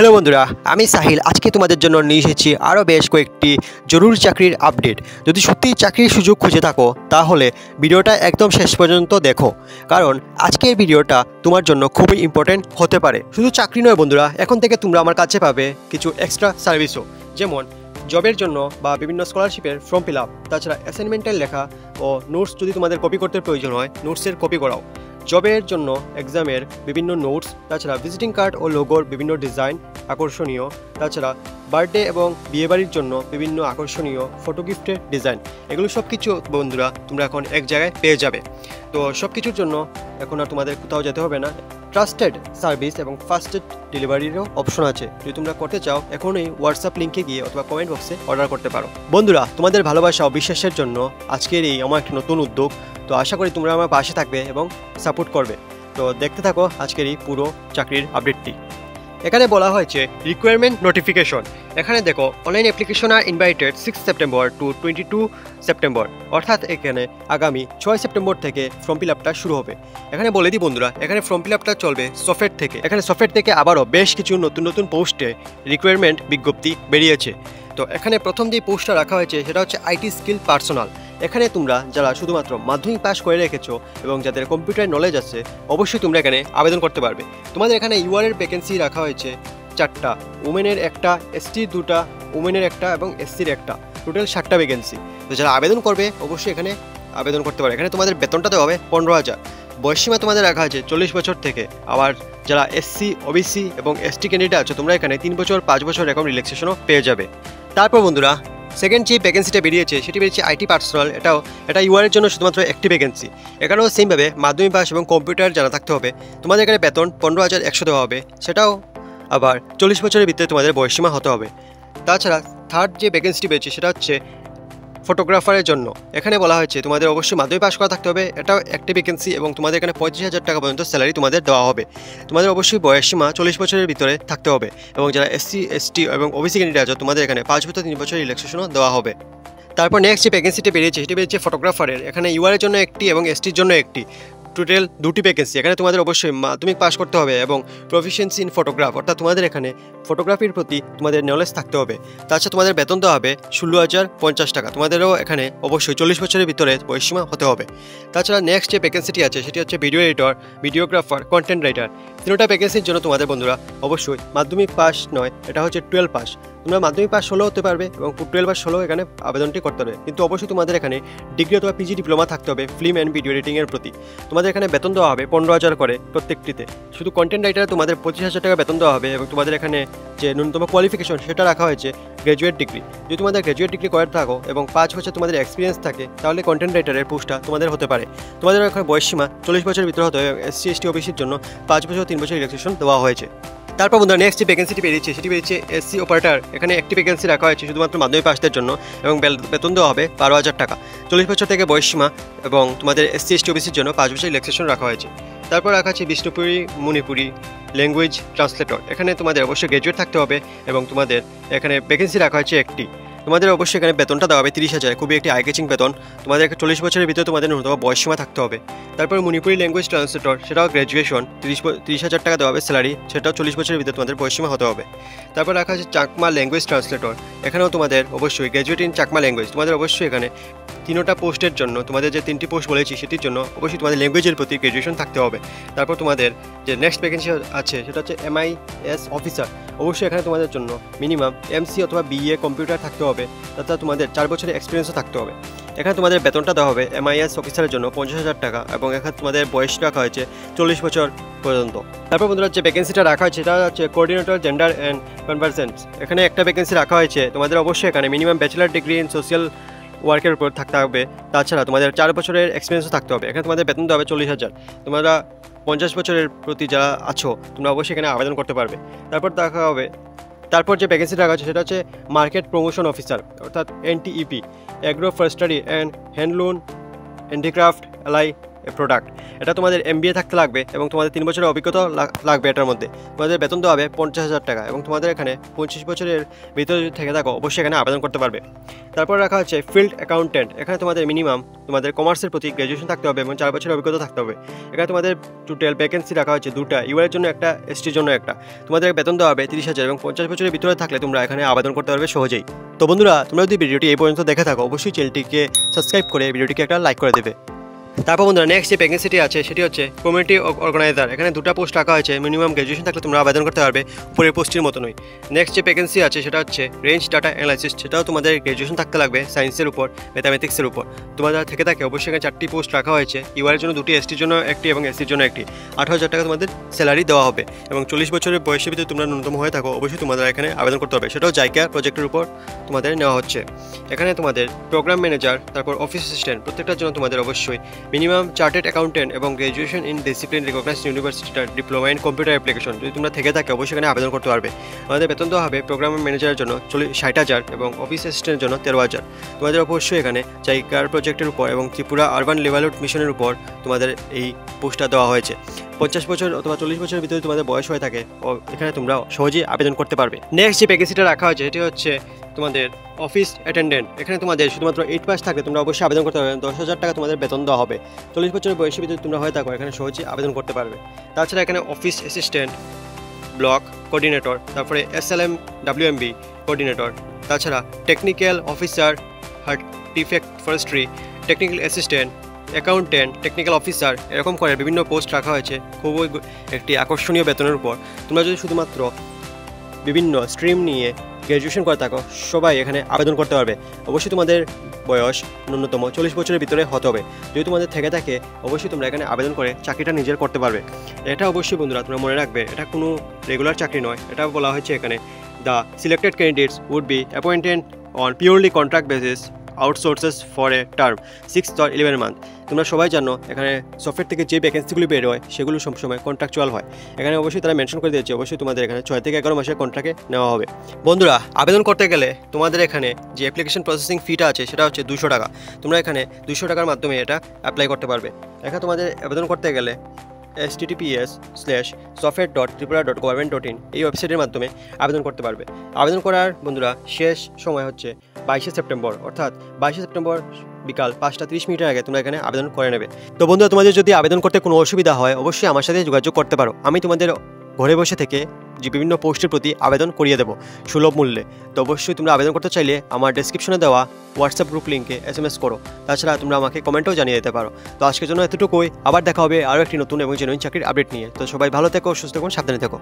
Hello বন্ধুরা, আমি সাহিল। আজকে তোমাদের জন্য নিয়ে এসেছি আরও বেশ কয়েকটি জরুরি চাকরির আপডেট। যদি সত্যিই চাকরির সুযোগ খুঁজে থাকো তাহলে ভিডিওটা একদম শেষ পর্যন্ত দেখো, কারণ আজকের ভিডিওটা তোমার জন্য খুবই ইম্পর্টেন্ট হতে পারে। শুধু চাকরি নয় বন্ধুরা, এখন থেকে তোমরা আমার কাছে পাবে কিছু এক্সট্রা সার্ভিসও, যেমন জবের জন্য বা বিভিন্ন স্কলারশিপের ফর্ম ফিল আপ, তাছাড়া অ্যাসাইনমেন্টের লেখা ও নোটস যদি তোমাদের কপি করতে প্রয়োজন হয় নোটসের কপি করাও, জবের জন্য এক্সামের বিভিন্ন নোটস, তাছাড়া ভিজিটিং কার্ড ও লোগোর বিভিন্ন ডিজাইন আকর্ষণীয়, তাছাড়া বার্থডে এবং বিয়েবাড়ির জন্য বিভিন্ন আকর্ষণীয় ফটো গিফটের ডিজাইন, এগুলো সব কিছু বন্ধুরা তোমরা এখন এক জায়গায় পেয়ে যাবে। তো সব কিছুর জন্য এখন আর তোমাদের কোথাও যেতে হবে না। ট্রাস্টেড সার্ভিস এবং ফাস্টেড ডেলিভারিরও অপশন আছে। যদি তোমরা করতে চাও এখনই হোয়াটসঅ্যাপ লিঙ্কে গিয়ে অথবা কমেন্ট বক্সে অর্ডার করতে পারো। বন্ধুরা, তোমাদের ভালোবাসা ও বিশ্বাসের জন্য আজকের এই আমার একটি নতুন উদ্যোগ। তো আশা করি তোমরা আমার পাশে থাকবে এবং সাপোর্ট করবে। তো দেখতে থাকো আজকের এই পুরো চাকরির আপডেটটি। এখানে বলা হয়েছে রিকোয়ারমেন্ট নোটিফিকেশন। এখানে দেখো, online application are invited 6 September two 22 September, অর্থাৎ এখানে আগামী 6 সেপ্টেম্বর থেকে ফর্ম ফিল আপটা শুরু হবে। এখানে বলে দিই বন্ধুরা, এখানে ফর্ম ফিল আপটা চলবে সফটওয়্যার থেকে। এখানে সফটওয়্যার থেকে আবারও বেশ কিছু নতুন নতুন পোস্টে রিকোয়ারমেন্ট বিজ্ঞপ্তি বেরিয়েছে। তো এখানে প্রথম যে পোস্টটা রাখা হয়েছে সেটা হচ্ছে আইটি স্কিল পার্সোনাল। এখানে তোমরা যারা শুধুমাত্র মাধ্যমিক পাস করে রেখেছো এবং যাদের কম্পিউটার নলেজ আছে অবশ্যই তোমরা এখানে আবেদন করতে পারবে। তোমাদের এখানে ইউআরের ভ্যাকেন্সি রাখা হয়েছে 4টা, উমেনের একটা, এসটির 2টা, উমেনের একটা এবং এসসির একটা, টোটাল 7টা ভ্যাকেন্সি। তো যারা আবেদন করবে অবশ্যই এখানে আবেদন করতে পারে। এখানে তোমাদের বেতনটা দেওয়া হবে 15,000। বয়সীমা তোমাদের রাখা আছে 40 বছর থেকে। আবার যারা এসসি, ওবিসি এবং এসটি ক্যান্ডিডেট আছে তোমরা এখানে 3 বছর 5 বছর এরকম রিল্যাক্সেশনও পেয়ে যাবে। তারপর বন্ধুরা, সেকেন্ড যে ভ্যাকেন্সিটা বেরিয়েছে সেটি বেরিয়েছে আইটি পার্সোনাল। এটা ইউআরের জন্য শুধুমাত্র একটি ভ্যাকেন্সি। এখানেও সেমভাবে মাধ্যমিক পাস এবং কম্পিউটার জানা থাকতে হবে। তোমাদের এখানে বেতন 15,100 দেওয়া হবে, সেটাও আবার 40 বছরের ভিতরে তোমাদের বয়সীমা হতে হবে। তাছাড়া থার্ড যে ভ্যাকেন্সিটি পেয়েছে সেটা হচ্ছে ফটোগ্রাফারের জন্য। এখানে বলা হয়েছে তোমাদের অবশ্যই মাধ্যমিক পাস করা থাকতে হবে, এটাও একটি ভ্যাকেন্সি এবং তোমাদের এখানে 35,000 টাকা পর্যন্ত স্যালারি তোমাদের দেওয়া হবে। তোমাদের অবশ্যই বয়সসীমা 40 বছরের ভিতরে থাকতে হবে এবং যারা এসসি, এসটি এবং ওবিসি ক্যান্ডিডেট আছে তোমাদের এখানে 5 বছর 3 বছর রিল্যাক্সেশনও দেওয়া হবে। তারপর নেক্সট যে ভ্যাকেন্সিটি বেরিয়েছে সেটি বেরিয়েছে ফটোগ্রাফারের। এখানে ইউআরের জন্য একটি এবং এসটির জন্য একটি, টোটাল 2টি ভ্যাকেন্সি। এখানে তোমাদের অবশ্যই মাধ্যমিক পাস করতে হবে এবং প্রফিসিয়েন্সি ইন ফটোগ্রাফ, অর্থাৎ তোমাদের এখানে ফটোগ্রাফির প্রতি তোমাদের নলেজ থাকতে হবে। তাছাড়া তোমাদের বেতন দেওয়া হবে 16,050 টাকা। তোমাদেরও এখানে অবশ্যই 40 বছরের ভিতরে বয়সীমা হতে হবে। তাছাড়া নেক্সট যে ভ্যাকেন্সিটি আছে সেটি হচ্ছে video editor, videographer, content writer. 3টা ভ্যাকেন্সির জন্য তোমাদের বন্ধুরা অবশ্যই মাধ্যমিক পাস নয়, এটা হচ্ছে 12 পাস। তোমরা মাধ্যমিক পাস হলেও হতে পারবে এবং 12 পাস হলেও এখানে আবেদনটি করতে হবে, কিন্তু অবশ্যই তোমাদের এখানে ডিগ্রি অথবা পিজি ডিপ্লোমা থাকতে হবে ফিল্ম অ্যান্ড ভিডিও এডিটিংয়ের প্রতি। তোমাদের এখানে বেতন দেওয়া হবে 15,000 করে প্রত্যেকটিতে। শুধু কন্টেন্ট রাইটারে তোমাদের 25,000 টাকা বেতন দেওয়া হবে এবং তোমাদের এখানে যে ন্যূনতম কোয়ালিফিকেশন সেটা রাখা হয়েছে গ্র্যাজুয়েট ডিগ্রি। যদি তোমাদের গ্র্যাজুয়েট ডিগ্রি করে থাকো এবং 5 বছর তোমাদের এক্সপিরিয়েন্স থাকে তাহলে কন্টেন্ট রাইটারের পোস্টটা তোমাদের হতে পারে। তোমাদের এখানে বয়সসীমা 40 বছরের ভিতরে হতে হবে এবং এসসি, এসটি, ওবিসির জন্য 5 বছর 3 বছর রিল্যাক্সেশন দেওয়া হয়েছে। তারপর বন্ধুরা, নেক্সট যে ভ্যাকেন্সিটি বেরিয়েছে সেটি বেরিয়েছে এসসি অপারেটর। এখানে একটি ভ্যাকেন্সি রাখা হয়েছে শুধুমাত্র মাধ্যমিক পাসদের জন্য এবং বেতন দেওয়া হবে 12,000 টাকা। 40 বছর থেকে বয়সসীমা এবং তোমাদের এসসি, এসটি, ওবিসির জন্য 5 বছর রিল্যাক্সেশন রাখা হয়েছে। তারপর রাখা আছে বিষ্ণুপুরী মণিপুরি ল্যাঙ্গুয়েজ ট্রান্সলেটর। এখানে তোমাদের অবশ্যই গ্র্যাজুয়েট থাকতে হবে এবং তোমাদের এখানে ভ্যাকেন্সি রাখা হয়েছে একটি। তোমাদের অবশ্যই এখানে বেতনটা দেওয়া হবে 30,000, খুবই একটি আই ক্যাচিং বেতন। তোমাদের 40 বছরের ভিতরে তোমাদের ন্যূনতম বয়সসীমা থাকতে হবে। তারপর মণিপুরি ল্যাঙ্গুয়েজ ট্রান্সলেটর, সেটাও গ্র্যাজুয়েশন, 30,000 টাকা দেওয়া হবে স্যালারি, সেটাও 40 বছরের ভিতরে তোমাদের বয়সসীমা হতে হবে। তারপর রাখা আছে চাকমা ল্যাঙ্গুয়েজ ট্রান্সলেটর। এখানেও তোমাদের অবশ্যই গ্র্যাজুয়েট ইন চাকমা ল্যাঙ্গুয়েজ। তোমাদের অবশ্যই এখানে 3টা পোস্টের জন্য, তোমাদের যে 3টি পোস্ট বলেছি সেটির জন্য অবশ্যই তোমাদের ল্যাঙ্গুয়েজের প্রতি গ্র্যাজুয়েশন থাকতে হবে। তারপর তোমাদের যে নেক্সট ভ্যাকেন্সি আছে সেটা হচ্ছে MIS অফিসার। অবশ্যই এখানে তোমাদের জন্য মিনিমাম এমসি অথবা বিএ কম্পিউটার থাকতে হবে, তাছাড়া তোমাদের 4 বছরের এক্সপিরিয়েন্সও থাকতে হবে। এখানে তোমাদের বেতনটা দেওয়া হবে MIS অফিসারের জন্য 50,000 টাকা এবং এখানে তোমাদের বয়স রাখা হয়েছে 40 বছর পর্যন্ত। তারপর বন্ধুরা, যে ভ্যাকেন্সিটা রাখা হয়েছে সেটা হচ্ছে কোঅর্ডিনেটর জেন্ডার অ্যান্ড কনভার্সেন্স। এখানে একটা ভ্যাকেন্সি রাখা হয়েছে। তোমাদের অবশ্যই এখানে minimum bachelor degree in social ওয়ার্কের উপর থাকতে হবে, তাছাড়া তোমাদের 4 বছরের এক্সপিরিয়েন্সও থাকতে হবে। এখানে তোমাদের বেতন দেওয়া হবে 40,000। তোমরা 50 বছরের প্রতি যারা আছো তোমরা অবশ্যই এখানে আবেদন করতে পারবে। তারপর যে ভ্যাকেন্সি রাখা আছে সেটা হচ্ছে মার্কেট প্রমোশন অফিসার, অর্থাৎ NTEP, agro forestry and handloom handicraft, product. এটা তোমাদের MBA থাকতে লাগবে এবং তোমাদের 3 বছরের অভিজ্ঞতা লাগবে এটার মধ্যে। তোমাদের বেতন দেওয়া হবে 50,000 টাকা এবং তোমাদের এখানে 25 বছরের ভিতরে থেকে থাকো অবশ্যই এখানে আবেদন করতে পারবে। তারপর রাখা হচ্ছে ফিল্ড অ্যাকাউন্টেন্ট। এখানে তোমাদের মিনিমাম তোমাদের কমার্সের প্রতি গ্র্যাজুয়েশন থাকতে হবে এবং 4 বছরের অভিজ্ঞতা থাকতে হবে। এখানে তোমাদের টোটাল ভ্যাকেন্সি রাখা হচ্ছে 2টা, ইউআর জন্য একটা, STর জন্য একটা। তোমাদের বেতন দেওয়া হবে 30,000 এবং 50 বছরের ভিতরে থাকলে তোমরা এখানে আবেদন করতে পারবে সহজেই। তো বন্ধুরা, তোমরা যদি ভিডিওটি এই পর্যন্ত দেখে থাকো অবশ্যই চ্যানেলটিকে সাবস্ক্রাইব করে ভিডিওটিকে একটা লাইক করে দেবে। তারপর বন্ধুরা নেক্সট যে ভ্যাকেন্সিটি আছে সেটি হচ্ছে কমিউনিটি অর্গানাইজার। এখানে 2টা পোস্ট রাখা হয়েছে, মিনিমাম গ্র্যাজুয়েশন থাকলে তোমরা আবেদন করতে পারবে উপরের পোস্টের মতনই। নেক্সট যে ভ্যাকেন্সি আছে সেটা হচ্ছে রেঞ্জ ডাটা অ্যানালাইসিস। সেটাও তোমাদের গ্র্যাজুয়েশন থাকতে লাগবে সায়েন্সের উপর, ম্যাথামেটিক্সের উপর। তোমাদের থেকে থাকে অবশ্যই এখানে 4টি পোস্ট রাখা হয়েছে, ইউআর জন্য 2টি, STর জন্য একটি এবং SCর জন্য একটি। 18,000 টাকা তোমাদের স্যালারি দেওয়া হবে এবং 40 বছরের বয়সের ভিতরে তোমরা ন্যূনতম হয়ে থাকো অবশ্যই তোমাদের এখানে আবেদন করতে হবে। সেটাও জাইকা প্রজেক্টের উপর তোমাদের নেওয়া হচ্ছে। এখানে তোমাদের প্রোগ্রাম ম্যানেজার, তারপর অফিস অ্যাসিস্ট্যান্ট, প্রত্যেকটার জন্য তোমাদের অবশ্যই মিনিমাম চার্টেড অ্যাকাউন্টেন্ট এবং গ্র্যাজুয়েশন ইন ডিসিপ্লিন রিকগনাইজড ইউনিভার্সিটির ডিপ্লোমা ইন কম্পিউটার অ্যাপ্লিকেশন যদি তোমরা থেকে থাকে অবশ্যই এখানে আবেদন করতে পারবে। আমাদের বেতন দেওয়া হবে প্রোগ্রাম ম্যানেজারের জন্য 60,000 এবং অফিস অ্যাসিস্ট্যান্টের জন্য 13,000। তোমাদের অবশ্যই এখানে জাইকার প্রজেক্টের উপর এবং ত্রিপুরা আরবান লিভারহুড মিশনের উপর তোমাদের এই পোস্টটা দেওয়া হয়েছে। 50 বছর অথবা 40 বছরের ভিতরে তোমাদের বয়স হয়ে থাকে এখানে তোমরা সহজেই আবেদন করতে পারবে। নেক্সট যে ভ্যাকেন্সিটা রাখা হয়েছে এটি হচ্ছে তোমাদের অফিস অ্যাটেন্ডেন্ট। এখানে তোমাদের শুধুমাত্র 8 পাস থাকলে তোমরা অবশ্যই আবেদন করতে পারবে। 10,000 টাকা তোমাদের বেতন দেওয়া হবে। 40 বছরের বয়সের ভিতরে তোমরা হয়ে থাকো এখানে সহজেই আবেদন করতে পারবে। তাছাড়া এখানে অফিস অ্যাসিস্ট্যান্ট, ব্লক কোঅর্ডিনেটর, তারপরে SLM WMB কোঅর্ডিনেটর, তাছাড়া টেকনিক্যাল অফিসার, হার্টিফ্যাক্ট forestry, technical assistant, accountant, technical officer, এরকম করে বিভিন্ন পোস্ট রাখা হয়েছে খুবই একটি আকর্ষণীয় বেতনের উপর। তোমরা যদি শুধুমাত্র বিভিন্ন স্ট্রিম নিয়ে গ্র্যাজুয়েশন করে থাকো সবাই এখানে আবেদন করতে পারবে। অবশ্যই তোমাদের বয়স ন্যূনতম 40 বছরের ভিতরে হতে হবে। যদি তোমাদের থেকে থাকে অবশ্যই তোমরা এখানে আবেদন করে চাকরিটা নিজের করতে পারবে। এটা অবশ্যই বন্ধুরা তোমরা মনে রাখবে, এটা কোনো রেগুলার চাকরি নয়। এটা বলা হয়েছে এখানে the selected candidates would be appointed on purely contract basis outsources for a term 6 or 11 month. তোমরা সবাই জানো এখানে সফটওয়্যার থেকে যে ভ্যাকেন্সিগুলি বের হয় সেগুলো সবসময় কন্ট্রাকচুয়াল হয়। এখানে অবশ্যই তারা মেনশন করে দিয়েছে অবশ্যই তোমাদের এখানে 6 থেকে 11 মাসের কন্ট্রাক্টে নেওয়া হবে। বন্ধুরা, আবেদন করতে গেলে তোমাদের এখানে যে অ্যাপ্লিকেশন প্রসেসিং ফিটা আছে সেটা হচ্ছে 200 টাকা। তোমরা এখানে 200 টাকার মাধ্যমে এটা অ্যাপ্লাই করতে পারবে। এখানে তোমাদের আবেদন করতে গেলে https:/software.tripura.government.in এই ওয়েবসাইটের মাধ্যমে আবেদন করতে পারবে। আবেদন করার বন্ধুরা শেষ সময় হচ্ছে 22 সেপ্টেম্বর, অর্থাৎ 22 সেপ্টেম্বর বিকাল 5:30 আগে তোমরা এখানে আবেদন করে নেবে। তো বন্ধুরা, তোমাদের যদি আবেদন করতে কোনো অসুবিধা হয় অবশ্যই আমার সাথে যোগাযোগ করতে পারো। আমি তোমাদের ঘরে বসে থেকে যে বিভিন্ন পোস্টের প্রতি আবেদন করিয়ে দেবো সুলভ মূল্যে। তো অবশ্যই তোমরা আবেদন করতে চাইলে আমার ডেসক্রিপশনে দেওয়া হোয়াটসঅ্যাপ গ্রুপ লিঙ্কে SMS করো। তাছাড়া তোমরা আমাকে কমেন্টেও জানিয়ে দিতে পারো। তো আজকের জন্য এতটুকুই, আবার দেখা হবে আরও একটি নতুন এবং জেনুইন চাকরির আপডেট নিয়ে। তো সবাই ভালো থেকো, সুস্থ থাকুন, সাবধানে থেকো।